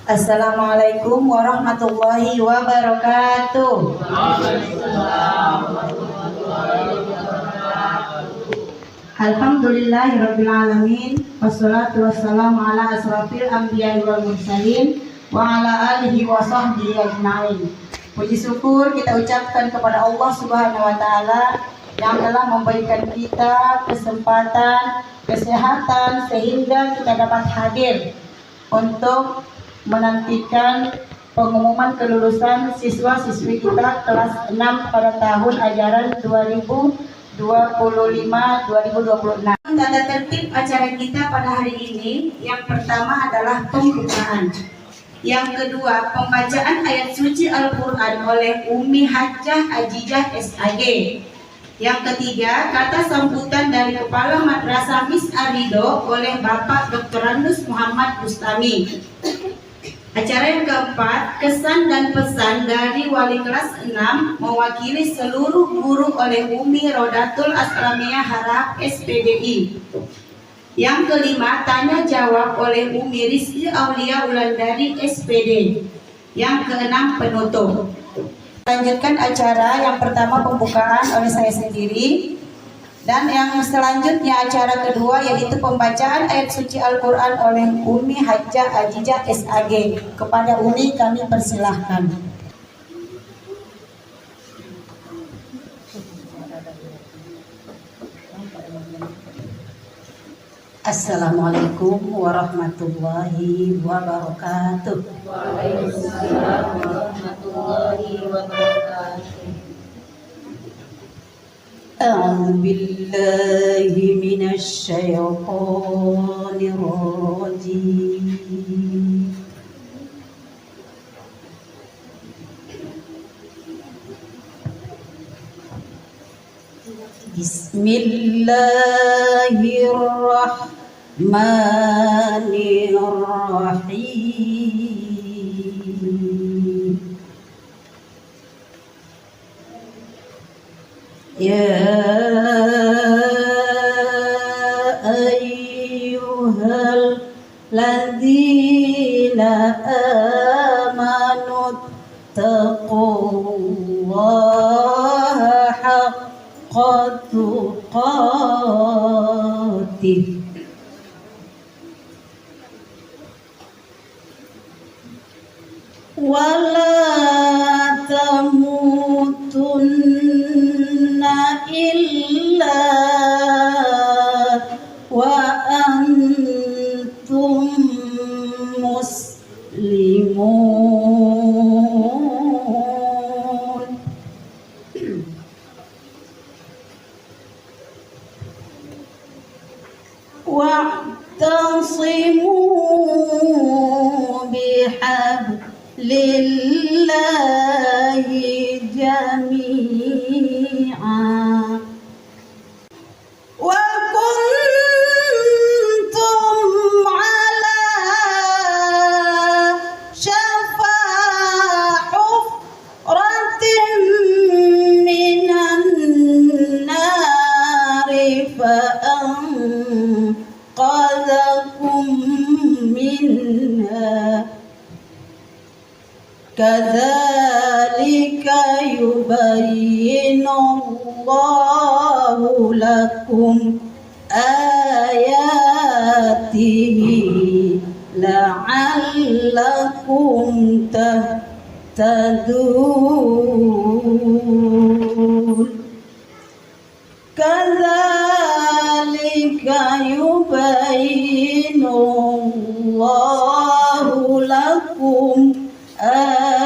Assalamualaikum warahmatullahi wabarakatuh. Alhamdulillahirabbil alamin wassalatu wassalamu ala asrofil anbiya'i wal mursalin wa ala alihi wa sahbihi ajma'in. Puji syukur kita ucapkan kepada Allah Subhanahu wa taala yang telah memberikan kita kesempatan, kesehatan sehingga kita dapat hadir untuk menantikan pengumuman kelulusan siswa-siswi kita kelas 6 pada tahun ajaran 2025-2026. Tata tertib acara kita pada hari ini, yang pertama adalah pembukaan. Yang kedua, pembacaan ayat suci Al-Quran oleh Umi Hajjah Ajijah SAG. Yang ketiga, kata sambutan dari Kepala Madrasah Miss Arido oleh Bapak Dr. Randus Muhammad Bustami. Acara yang keempat, kesan dan pesan dari wali kelas 6 mewakili seluruh guru oleh Umi Rodatul Aslamiyah Harap SPDI. Yang kelima, tanya jawab oleh Umi Rizki Aulia Wulandari SPD. Yang keenam, penutup. Lanjutkan acara, yang pertama pembukaan oleh saya sendiri. Dan yang selanjutnya acara kedua yaitu pembacaan ayat suci Al-Quran oleh Umi Hajjah Ajijah SAG. Kepada Umi kami persilahkan. Assalamualaikum warahmatullahi wabarakatuh. Waalaikumsalam warahmatullahi wabarakatuh. أعوذ بالله من الشيطان الرجيم بسم الله الرحمن الرحيم يا أيها الذين آمنوا اتقوا الله حق تقاته ولا تموتن إلا وأنتم مسلمون واعتصموا بحبل الله جميعا وكنتم على شفا حفرة من النار فأنقذكم منها كذلك يبين الله لكم آياته لعلكم تهتدون كذلك يبين الله لكم آياته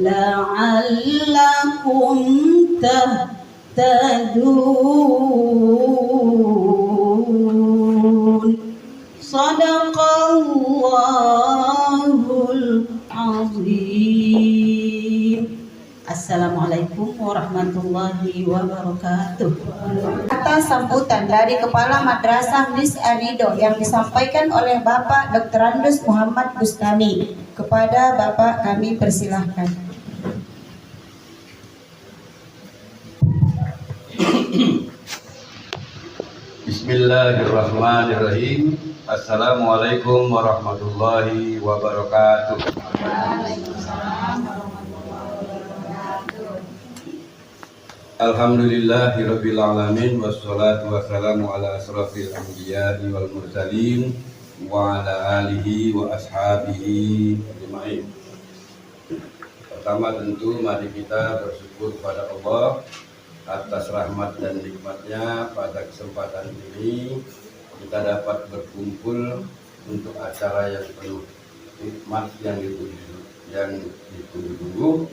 لعلكم تهتدون صدق الله العظيم. Assalamualaikum warahmatullahi wabarakatuh. Kata sambutan dari Kepala Madrasah Miss Arido yang disampaikan oleh Bapak Dr. Randus Muhammad Bustami. Kepada Bapak kami persilahkan. Bismillahirrahmanirrahim. Assalamualaikum warahmatullahi wabarakatuh. Alhamdulillahirabbil alamin wassalatu wassalamu ala asrofil anbiya'i wal mursalin wa ala alihi wa ashabihi ajma'in. Pertama tentu mari kita bersyukur pada Allah atas rahmat dan nikmatnya pada kesempatan ini kita dapat berkumpul untuk acara yang penuh hikmat yang ditunggu-tunggu,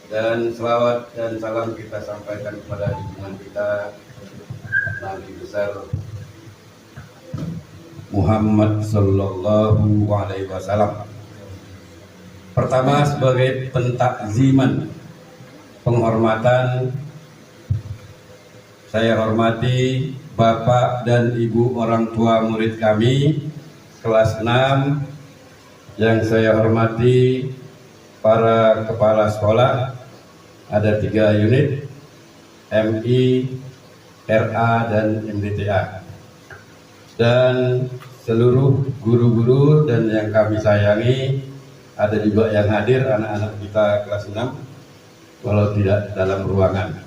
dan selawat dan salam kita sampaikan kepada junjungan kita Nabi besar Muhammad sallallahu alaihi wasallam. Pertama, sebagai pentakziman penghormatan, saya hormati Bapak dan Ibu orang tua murid kami kelas 6, yang saya hormati para kepala sekolah, ada 3 unit, MI, RA, dan MDTA, dan seluruh guru-guru dan yang kami sayangi, ada juga yang hadir anak-anak kita kelas 6 walau tidak dalam ruangan.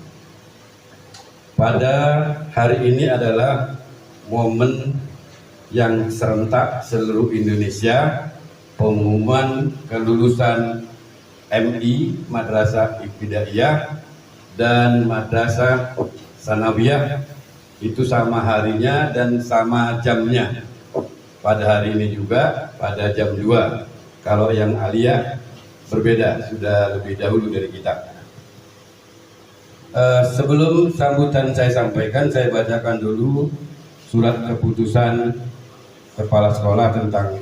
Pada hari ini adalah momen yang serentak seluruh Indonesia, pengumuman kelulusan MI Madrasah Ibtidaiyah dan Madrasah Sanawiyah, itu sama harinya dan sama jamnya. Pada hari ini juga pada jam 2. Kalau yang aliyah berbeda, sudah lebih dahulu dari kita. Sebelum sambutan saya sampaikan, saya bacakan dulu surat keputusan kepala sekolah tentang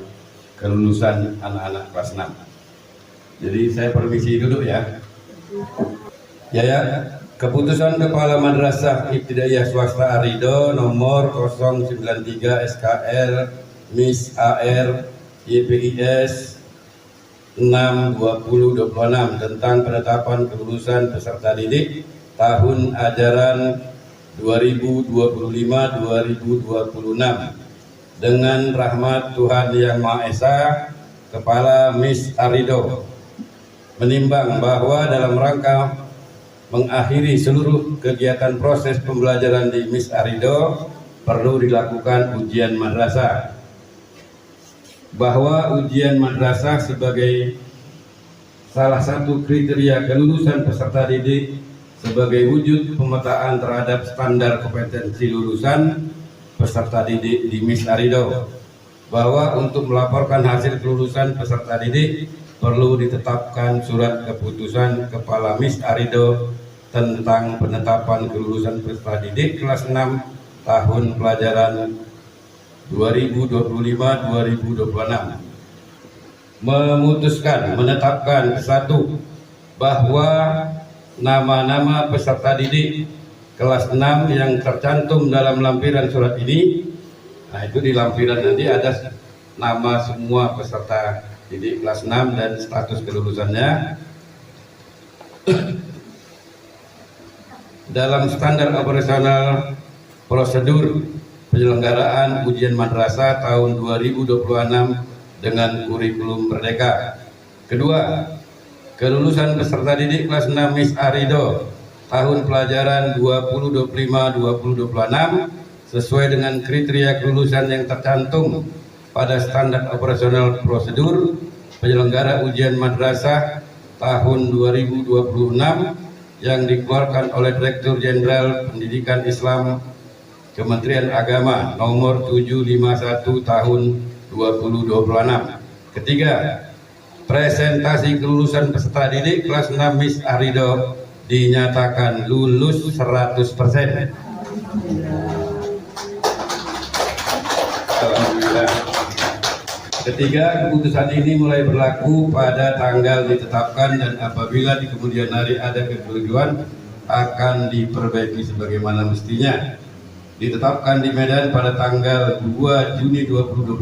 kelulusan anak-anak kelas 6. Jadi saya permisi dulu ya. Keputusan Kepala Madrasah Ibtidaiyah Swasta Arido nomor 093 SKL MIS AR YPIS 6/2026 tentang penetapan kelulusan peserta didik tahun ajaran 2025-2026. Dengan rahmat Tuhan Yang Maha Esa, Kepala MIS Arido menimbang bahwa dalam rangka mengakhiri seluruh kegiatan proses pembelajaran di MIS Arido perlu dilakukan ujian madrasah, bahwa ujian madrasah sebagai salah satu kriteria kelulusan peserta didik sebagai wujud pemetaan terhadap standar kompetensi lulusan peserta didik di MIS Arido, bahwa untuk melaporkan hasil kelulusan peserta didik perlu ditetapkan surat keputusan Kepala MIS Arido tentang penetapan kelulusan peserta didik kelas 6 tahun pelajaran 2025-2026. Memutuskan menetapkan satu, bahwa nama-nama peserta didik kelas 6 yang tercantum dalam lampiran surat ini, nah itu di lampiran nanti ada nama semua peserta didik kelas 6 dan status kelulusannya dalam standar operasional prosedur penyelenggaraan ujian madrasah tahun 2026 dengan kurikulum merdeka. Kedua, kelulusan peserta didik kelas 6 MIS Arido tahun pelajaran 2025-2026 sesuai dengan kriteria kelulusan yang tercantum pada standar operasional prosedur penyelenggara ujian madrasah tahun 2026 yang dikeluarkan oleh Direktur Jenderal Pendidikan Islam Kementerian Agama nomor 751 tahun 2026. Ketiga, presentasi kelulusan peserta didik kelas 6 MIS Arido dinyatakan lulus 100%. Alhamdulillah. Ketiga, keputusan ini mulai berlaku pada tanggal ditetapkan dan apabila di kemudian hari ada kekeliruan akan diperbaiki sebagaimana mestinya. Ditetapkan di Medan pada tanggal 2 Juni 2026,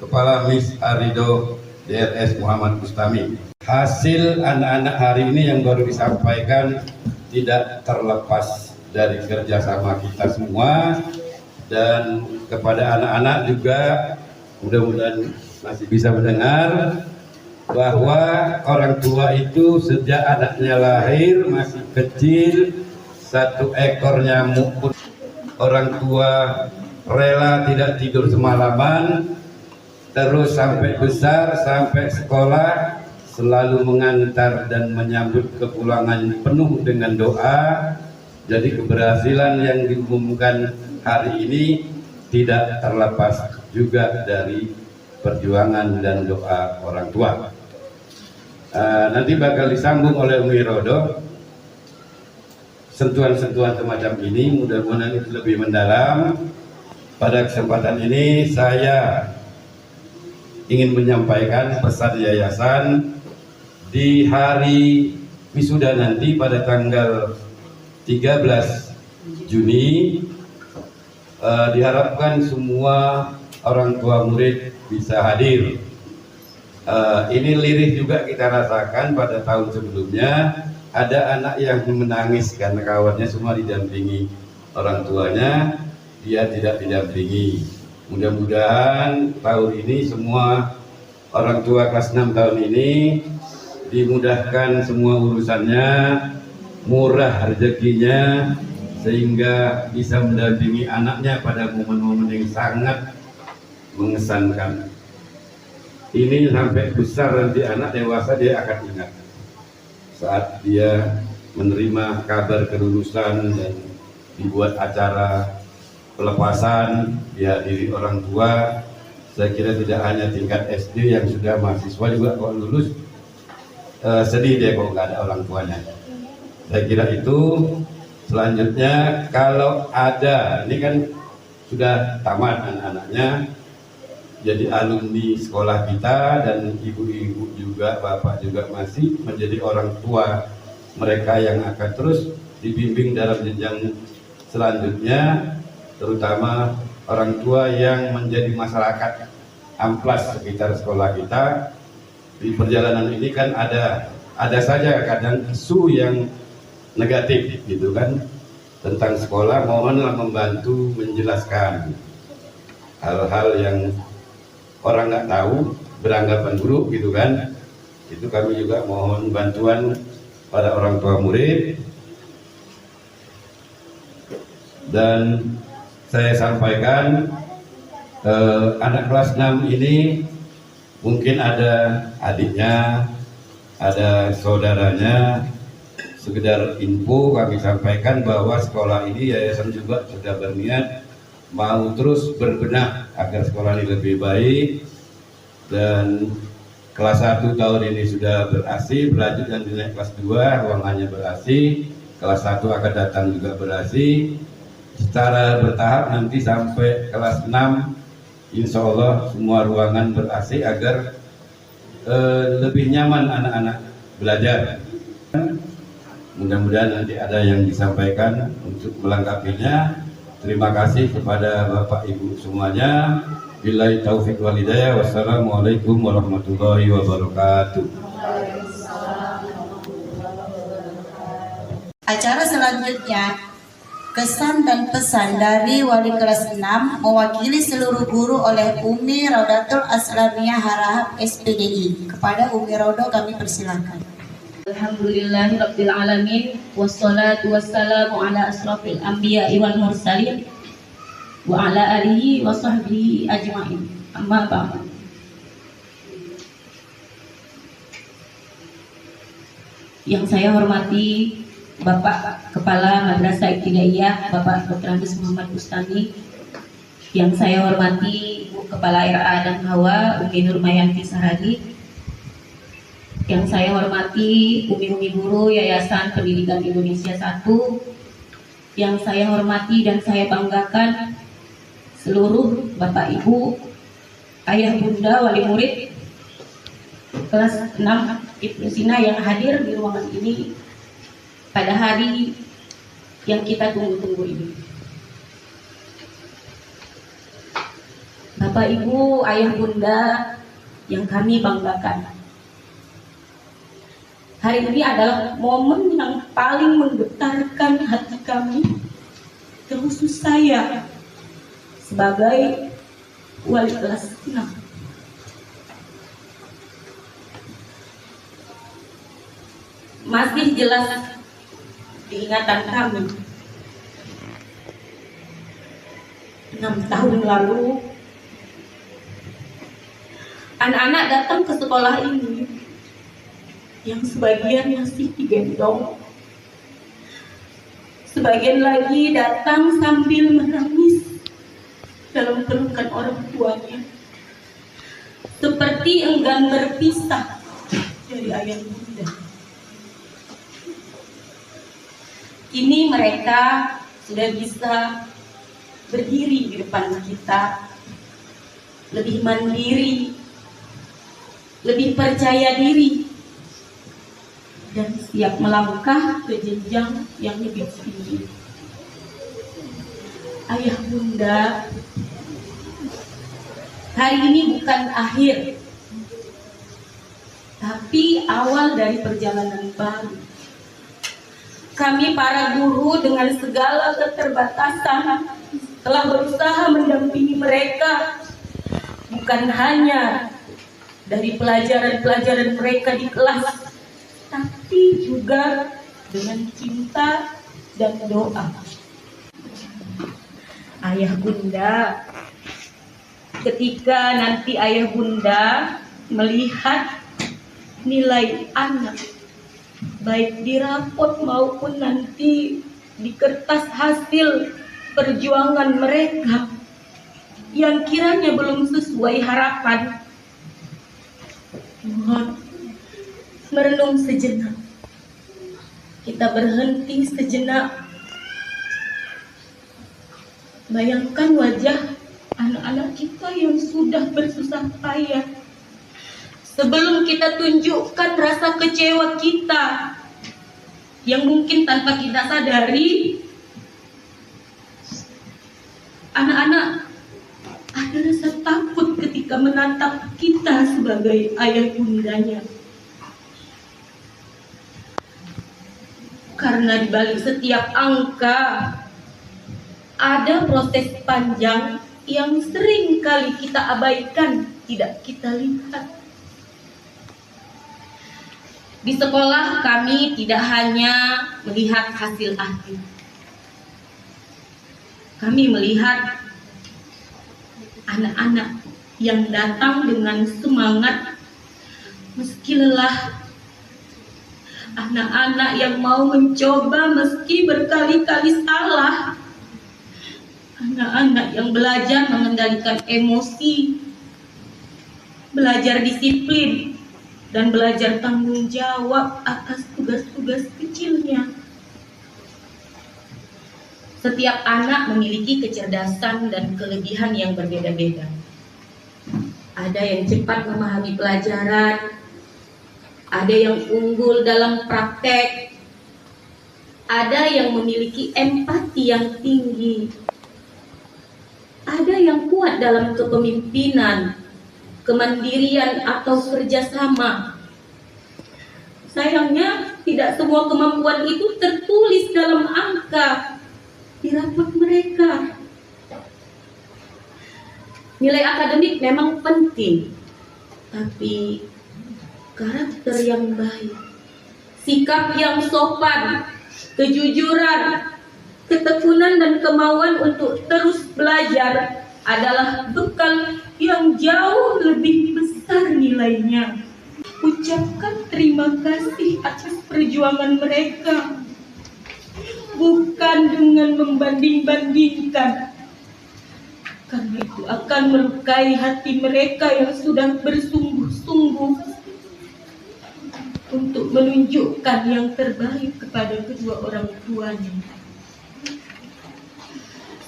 Kepala MIS Arido DRS Muhammad Bustami. Hasil anak-anak hari ini yang baru disampaikan tidak terlepas dari kerjasama kita semua dan kepada anak-anak juga mudah-mudahan masih bisa mendengar bahwa orang tua itu sejak anaknya lahir masih kecil, satu ekor nyamuk pun orang tua rela tidak tidur semalaman, terus sampai besar, sampai sekolah selalu mengantar dan menyambut kepulangan penuh dengan doa. Jadi keberhasilan yang diumumkan hari ini tidak terlepas juga dari perjuangan dan doa orang tua. Nanti bakal disambung oleh Umi Rodo sentuhan-sentuhan semacam ini, mudah-mudahan itu lebih mendalam. Pada kesempatan ini saya ingin menyampaikan pesan yayasan di hari wisuda nanti pada tanggal 13 Juni. Diharapkan semua orang tua murid bisa hadir. Ini lirih juga kita rasakan pada tahun sebelumnya, ada anak yang menangis karena kawannya semua didampingi orang tuanya, dia tidak didampingi. Mudah-mudahan tahun ini semua orang tua kelas 6 tahun ini dimudahkan semua urusannya, murah rezekinya, sehingga bisa mendampingi anaknya pada momen-momen yang sangat mengesankan. Ini sampai besar nanti anak dewasa dia akan ingat saat dia menerima kabar kelulusan dan dibuat acara pelepasan dihadiri orang tua. Saya kira tidak hanya tingkat SD, yang sudah mahasiswa juga kalau lulus sedih dia kalau nggak ada orang tuanya. Saya kira itu. Selanjutnya kalau ada, ini kan sudah tamat anak-anaknya jadi alumni sekolah kita, dan ibu-ibu juga, bapak juga masih menjadi orang tua mereka yang akan terus dibimbing dalam jenjang selanjutnya, terutama orang tua yang menjadi masyarakat amplas sekitar sekolah kita. Di perjalanan ini kan ada saja kadang isu yang negatif gitu kan tentang sekolah. Mohonlah membantu menjelaskan hal-hal yang orang nggak tahu, beranggapan buruk gitu kan. Itu kami juga mohon bantuan pada orang tua murid. Dan saya sampaikan anak kelas 6 ini mungkin ada adiknya, ada saudaranya. Sekedar info kami sampaikan bahwa sekolah ini yayasan juga sudah berniat mau terus berbenah agar sekolah ini lebih baik, dan kelas 1 tahun ini sudah ber-AC, berlanjut dan naik kelas 2 ruangannya ber-AC, kelas 1 akan datang juga ber-AC, secara bertahap nanti sampai kelas 6 insya Allah semua ruangan ber-AC agar lebih nyaman anak-anak belajar. Mudah-mudahan nanti ada yang disampaikan untuk melengkapinya. Terima kasih kepada Bapak Ibu semuanya. Billahi taufiq wal hidayah. Wassalamualaikum warahmatullahi wabarakatuh. Acara selanjutnya, kesan dan pesan dari wali kelas 6 mewakili seluruh guru oleh Umi Raudatul Aslamiyah Harahap SPDI. Kepada Umi Raudo kami persilakan. Alhamdulillahirabbil alamin, wassalatu wassalamu ala asrofil anbiya'i wal mursalin wa ala alihi wa sahbihi ajma'in. Amma ba'du. Yang saya hormati Bapak Kepala Madrasah Ibtidaiyah Bapak Dr. Andes Muhammad Bustami, yang saya hormati Ibu Kepala RA dan Hawa Umi Nurmayanti Saragi, yang saya hormati umi-umi guru Yayasan Pendidikan Indonesia 1, yang saya hormati dan saya banggakan seluruh Bapak Ibu, Ayah Bunda, wali murid kelas 6 Ibnu Sina yang hadir di ruangan ini pada hari yang kita tunggu-tunggu ini. Bapak Ibu, Ayah Bunda yang kami banggakan, hari ini adalah momen yang paling menggetarkan hati kami, terkhusus saya sebagai wali kelas 6. Masih jelas diingatan kami 6 tahun lalu anak-anak datang ke sekolah ini yang sebagian masih digendong, sebagian lagi datang sambil menangis dalam pelukan orang tuanya, seperti enggan berpisah dari ayah bunda. Kini mereka sudah bisa berdiri di depan kita, lebih mandiri, lebih percaya diri, dan siap melangkah ke jenjang yang lebih tinggi. Ayah bunda, hari ini bukan akhir, tapi awal dari perjalanan baru. Kami para guru dengan segala keterbatasan telah berusaha mendampingi mereka, bukan hanya dari pelajaran-pelajaran mereka di kelas, tapi juga dengan cinta dan doa. Ayah bunda, ketika nanti ayah bunda melihat nilai anak, baik di rapot maupun nanti di kertas hasil perjuangan mereka yang kiranya belum sesuai harapan, mohon merenung sejenak. Kita berhenti sejenak, bayangkan wajah anak-anak kita yang sudah bersusah payah. Sebelum kita tunjukkan rasa kecewa kita, yang mungkin tanpa kita sadari, anak-anak ada rasa takut ketika menatap kita sebagai ayah bundanya. Karena di balik setiap angka ada proses panjang yang sering kali kita abaikan, tidak kita lihat. Di sekolah kami tidak hanya melihat hasil akhir. Kami melihat anak-anak yang datang dengan semangat meski lelah. Anak-anak yang mau mencoba meski berkali-kali salah. Anak-anak yang belajar mengendalikan emosi, belajar disiplin, dan belajar tanggung jawab atas tugas-tugas kecilnya. Setiap anak memiliki kecerdasan dan kelebihan yang berbeda-beda. Ada yang cepat memahami pelajaran, ada yang unggul dalam praktek, ada yang memiliki empati yang tinggi, ada yang kuat dalam kepemimpinan, kemandirian atau kerjasama. Sayangnya tidak semua kemampuan itu tertulis dalam angka di rapot mereka. Nilai akademik memang penting, tapi karakter yang baik, sikap yang sopan, kejujuran, ketekunan dan kemauan untuk terus belajar adalah bekal yang jauh lebih besar nilainya. Ucapkan terima kasih atas perjuangan mereka, bukan dengan membanding-bandingkan, karena itu akan melukai hati mereka yang sudah bersungguh-sungguh untuk menunjukkan yang terbaik kepada kedua orang tuanya.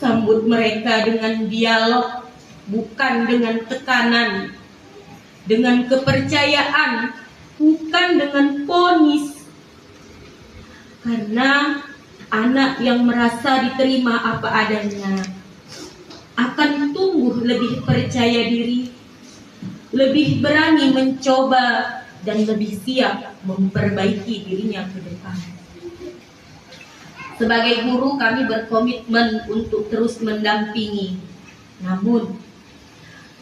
Sambut mereka dengan dialog, bukan dengan tekanan, dengan kepercayaan, bukan dengan vonis. Karena anak yang merasa diterima apa adanya akan tumbuh lebih percaya diri, lebih berani mencoba, dan lebih siap memperbaiki dirinya ke depan. Sebagai guru, kami berkomitmen untuk terus mendampingi, Namun,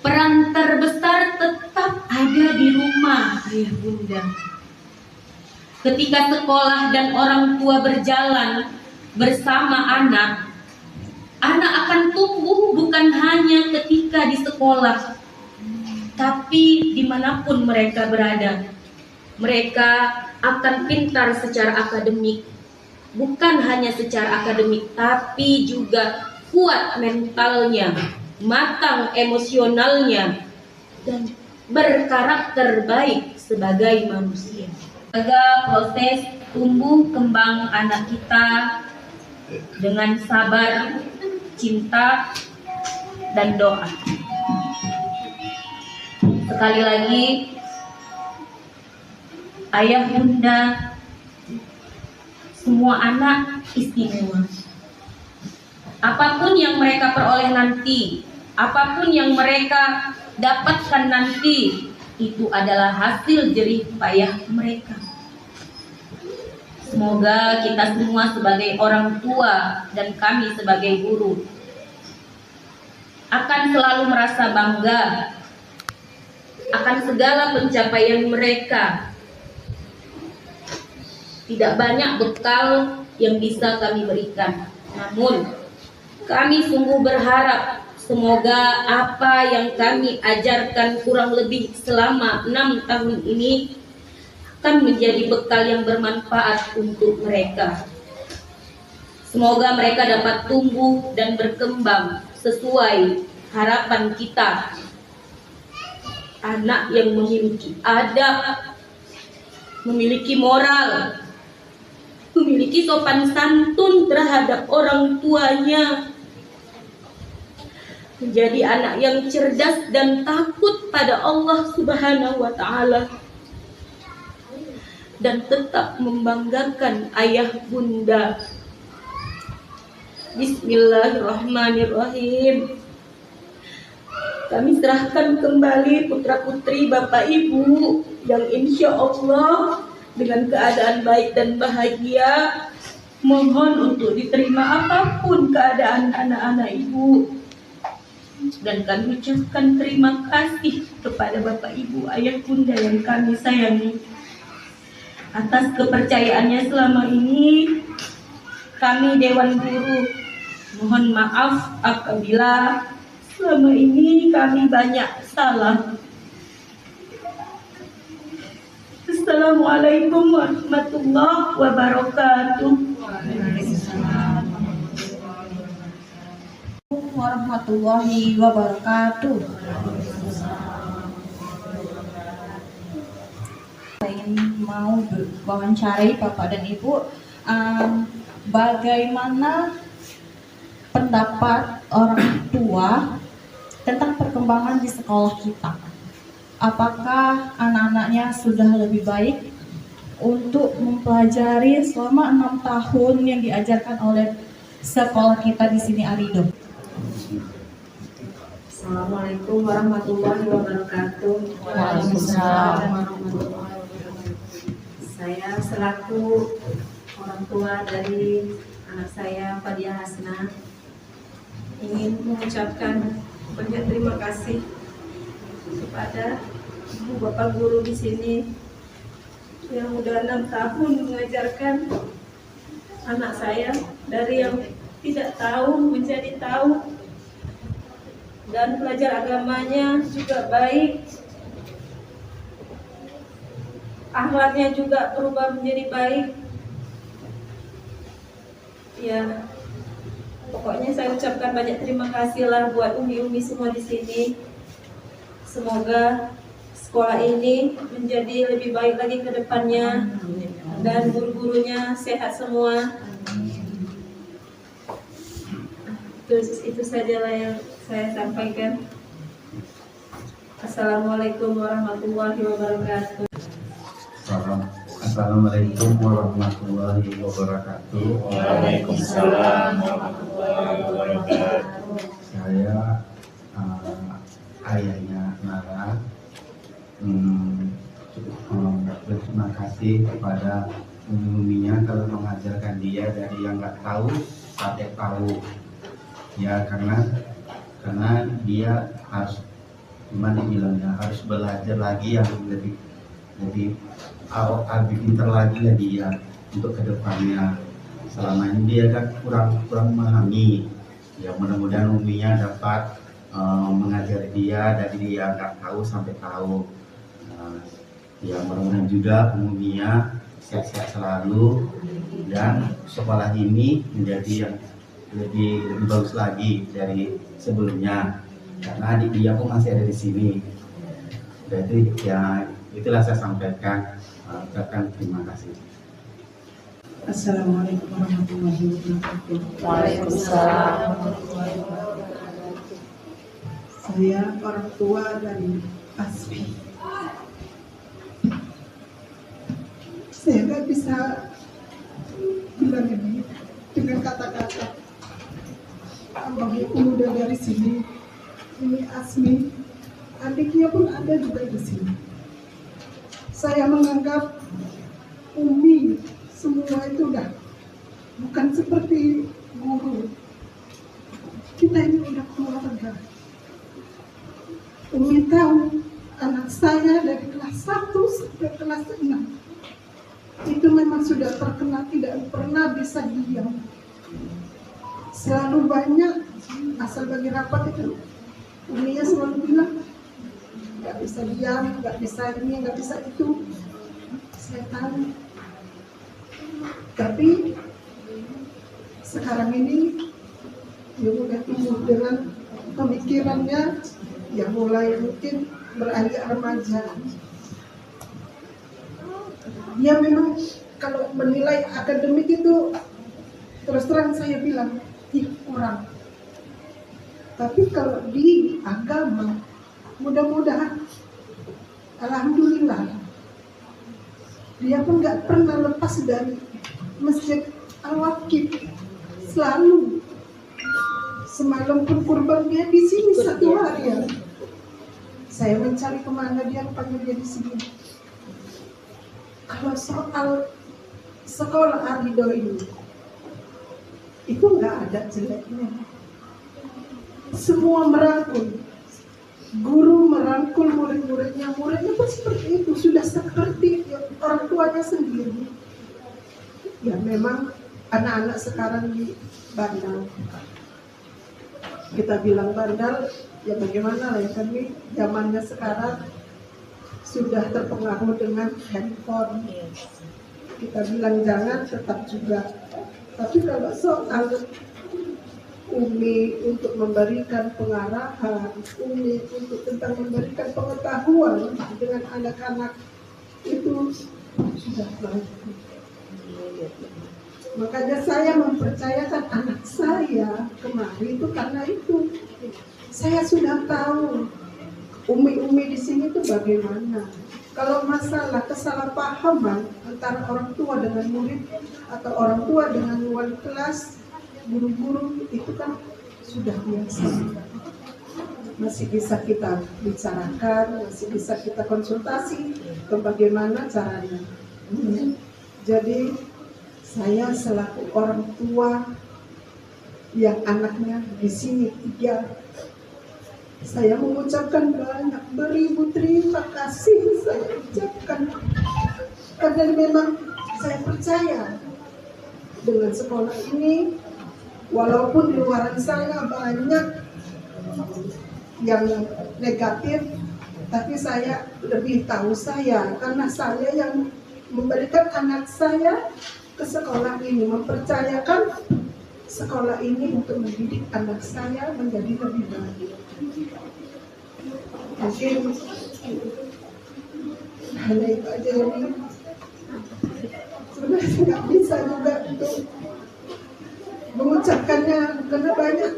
peran terbesar tetap ada di rumah ayah bunda. Ketika sekolah dan orang tua berjalan bersama anak akan tumbuh bukan hanya ketika di sekolah, tapi dimanapun mereka berada. Mereka akan pintar secara akademik, bukan hanya secara akademik, tapi juga kuat mentalnya, matang emosionalnya, dan berkarakter baik sebagai manusia. Jaga proses tumbuh kembang anak kita dengan sabar, cinta, dan doa. Sekali lagi, ayah bunda, semua anak istimewa. Apapun yang mereka peroleh nanti, apapun yang mereka dapatkan nanti, itu adalah hasil jerih payah mereka. Semoga kita semua sebagai orang tua dan kami sebagai guru akan selalu merasa bangga akan segala pencapaian mereka. Tidak banyak bekal yang bisa kami berikan, namun kami sungguh berharap semoga apa yang kami ajarkan kurang lebih selama 6 tahun ini akan menjadi bekal yang bermanfaat untuk mereka. Semoga mereka dapat tumbuh dan berkembang sesuai harapan kita. Anak yang memiliki adab, memiliki moral, memiliki sopan santun terhadap orang tuanya, menjadi anak yang cerdas dan takut pada Allah Subhanahu wa Ta'ala, dan tetap membanggakan ayah bunda. Bismillahirrahmanirrahim. Kami serahkan kembali putra-putri Bapak Ibu yang insya Allah dengan keadaan baik dan bahagia. Mohon untuk diterima apapun keadaan anak-anak Ibu. Dan kami ucapkan terima kasih kepada Bapak Ibu, ayah bunda yang kami sayangi atas kepercayaannya selama ini. Kami Dewan Guru mohon maaf apabila selama ini kami banyak salah. Assalamualaikum warahmatullahi wabarakatuh. Warahmatullahi wabarakatuh. Saya ingin mau wawancari Bapak dan Ibu, bagaimana pendapat orang tua tentang perkembangan di sekolah kita? Apakah anak-anaknya sudah lebih baik untuk mempelajari selama 6 tahun yang diajarkan oleh sekolah kita di sini, Arido? Assalamualaikum warahmatullahi wabarakatuh. Waalaikumsalam. Saya selaku orang tua dari anak saya Fadia Hasna ingin mengucapkan banyak terima kasih kepada ibu bapak guru di sini yang sudah 6 tahun mengajarkan anak saya dari yang tidak tahu menjadi tahu, dan belajar agamanya juga baik, akhlaknya juga berubah menjadi baik. Ya, pokoknya saya ucapkan banyak terima kasih lah buat umi-umi semua di sini. Semoga sekolah ini menjadi lebih baik lagi ke depannya dan guru-gurunya sehat semua. Itu sajalah yang saya sampaikan. Assalamualaikum warahmatullahi wabarakatuh. Assalamualaikum warahmatullahi wabarakatuh. Waalaikumsalam warahmatullahi wabarakatuh. Saya ayahnya Nara, berterima kasih kepada umi-uminya kalau mengajarkan dia dari yang nggak tahu sampai tahu. Ya, karena karena dia harus gimana bilangnya, harus belajar lagi yang lebih lebih pintar lagi lah dia untuk kedepannya. Selama ini dia kan kurang memahami. Ya mudah-mudahan uminya dapat mengajari dia dari dia nggak tahu sampai tahu. Ya mudah-mudahan juga uminya sehat-sehat selalu dan sekolah ini menjadi yang lebih bagus lagi dari sebelumnya, karena adik dia pun masih ada di sini. Jadi ya itulah saya sampaikan, ucapkan terima kasih. Assalamualaikum warahmatullahi wabarakatuh. Waalaikumsalam. Saya orang tua dari Asfi. Saya nggak bisa bilang ini dengan kata-kata. Abang itu udah dari sini. Ini Asmi, adiknya pun ada juga di sini. Saya menganggap Umi semua itu udah bukan seperti guru. Kita ini udah keluarga. Umi tahu anak saya dari kelas 1 sampai kelas 6 itu memang sudah terkenal tidak pernah bisa diam. Selalu banyak asal bagi rapat itu Uminya selalu bilang nggak bisa diam, nggak bisa ini, nggak bisa itu. Saya tahu. Tapi sekarang ini dia udah tumbuh dengan pemikirannya yang mulai mungkin beranjak remaja. Dia memang kalau menilai akademik itu terus terang saya bilang kurang. Tapi kalau di agama mudah-mudahan alhamdulillah dia pun nggak pernah lepas dari Masjid Al-Waqif. Selalu semalam pun kurban dia di sini satu hari. Saya mencari kemana dia, rupanya dia di sini. Kalau soal sekolah Arido ini itu nggak ada jeleknya. Semua merangkul, guru merangkul murid-muridnya, muridnya pun seperti itu, sudah seperti orang tuanya sendiri. Ya memang anak-anak sekarang di bandel. Kita bilang bandel, ya bagaimana lah ya, kami zamannya sekarang sudah terpengaruh dengan handphone. Kita bilang jangan, tetap juga. Tapi kalau soal Umi untuk memberikan pengarahan, Umi untuk tentang memberikan pengetahuan dengan anak-anak itu sudah baik. Makanya saya mempercayakan anak saya kemari itu karena itu. Saya sudah tahu Umi-umi di sini itu bagaimana. Kalau masalah kesalahpahaman antara orang tua dengan murid atau orang tua dengan wali kelas, guru-guru itu kan sudah biasa. Masih bisa kita bicarakan, masih bisa kita konsultasi ke bagaimana caranya. Jadi saya selaku orang tua yang anaknya di sini 3, saya mengucapkan banyak beribu terima kasih saya ucapkan, karena memang saya percaya dengan sekolah ini, walaupun di luar sana banyak yang negatif, tapi saya lebih tahu saya, karena saya yang memberikan anak saya ke sekolah ini, mempercayakan sekolah ini untuk mendidik anak saya menjadi lebih baik. Mungkin hanya itu aja ini. Sebenarnya nggak bisa juga untuk mengucapkannya karena banyak.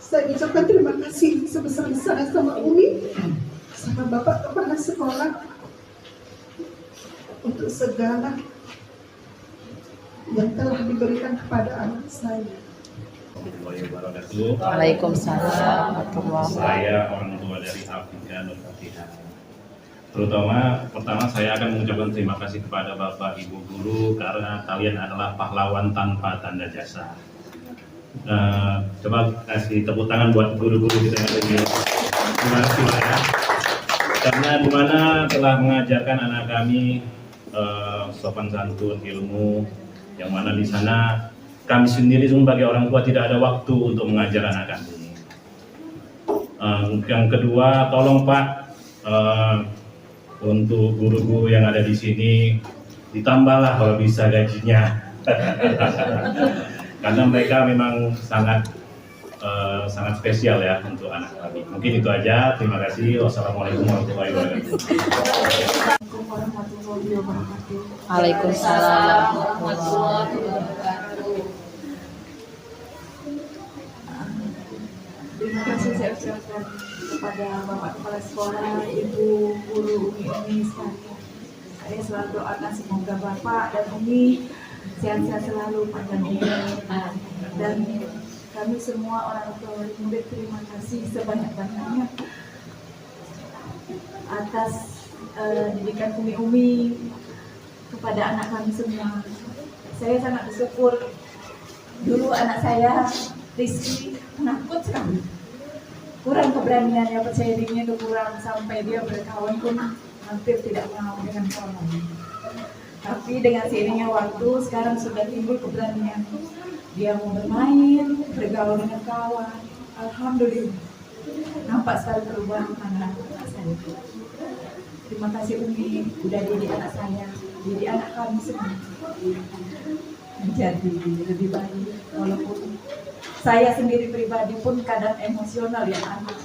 Saya ucapkan terima kasih sebesar-besarnya sama Umi, sama Bapak Kepala Sekolah untuk segala yang telah diberikan kepada anak saya. Waalaikumsalam. Saya orang tua dari Afrika Nur Fatihah. Terutama pertama saya akan mengucapkan terima kasih kepada Bapak Ibu guru karena kalian adalah pahlawan tanpa tanda jasa. Coba kasih tepuk tangan buat guru-guru kita yang ada di sini. Terima kasih banyak. Karena dimana telah mengajarkan anak kami sopan santun, ilmu, yang mana di sana kami sendiri sebagai orang tua tidak ada waktu untuk mengajar anak kami. Yang kedua, tolong Pak, untuk guru-guru yang ada di sini ditambahlah kalau bisa gajinya. Karena mereka memang sangat spesial ya untuk anak kami. Mungkin itu aja. Terima kasih. Wassalamualaikum warahmatullahi wabarakatuh. Waalaikumsalam warahmatullahi wabarakatuh. Terima kasih saya ucapkan kepada Bapak Kepala Sekolah, Ibu Guru, Umi sekalian. Saya selalu doakan semoga Bapak dan Umi sehat-sehat selalu, panjang umur. Dan kami semua orang tua murid terima kasih sebanyak-banyaknya atas didikan Umi kepada anak kami semua. Saya sangat bersyukur. Dulu anak saya Rizky penakut sekali, kurang keberaniannya, percaya dirinya itu kurang, sampai dia berkawan pun hampir tidak mau dengan kawan. Tapi dengan seiringnya waktu sekarang sudah timbul keberanian, dia mau bermain, bergaul dengan kawan. Alhamdulillah, nampak sekali perubahan anak saya. Terima kasih Umi, udah didik anak saya, didik anak kami semua menjadi lebih baik. Walaupun saya sendiri pribadi pun kadang emosional ya anak.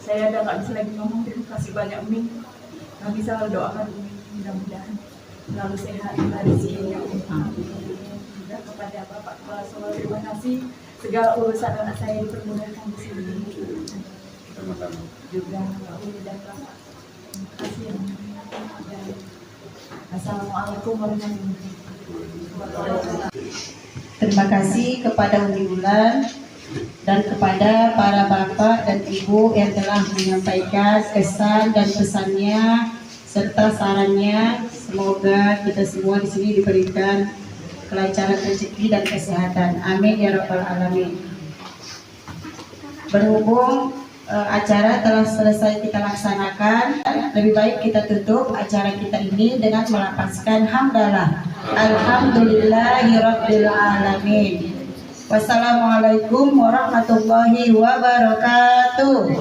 Saya udah nggak bisa lagi ngomong. Terima kasih banyak Umi. Kami selalu doakan Umi mudah-mudahan selalu sehat dari rezekinya Umi. Dan kepada Bapak Kepala Sekolah terima kasih, segala urusan anak saya dipermudahkan di sini. Juga Pak Umi dan Bapak. Terima kasih ya. Assalamualaikum warahmatullahi wabarakatuh. Terima kasih kepada Umi Wulan dan kepada para bapak dan ibu yang telah menyampaikan kesan dan pesannya serta sarannya. Semoga kita semua di sini diberikan kelancaran rezeki dan kesehatan. Amin ya rabbal alamin. Berhubung acara telah selesai kita laksanakan, lebih baik kita tutup acara kita ini dengan melapaskan hamdalah. Alhamdulillahirabbil alamin. Wassalamualaikum warahmatullahi wabarakatuh.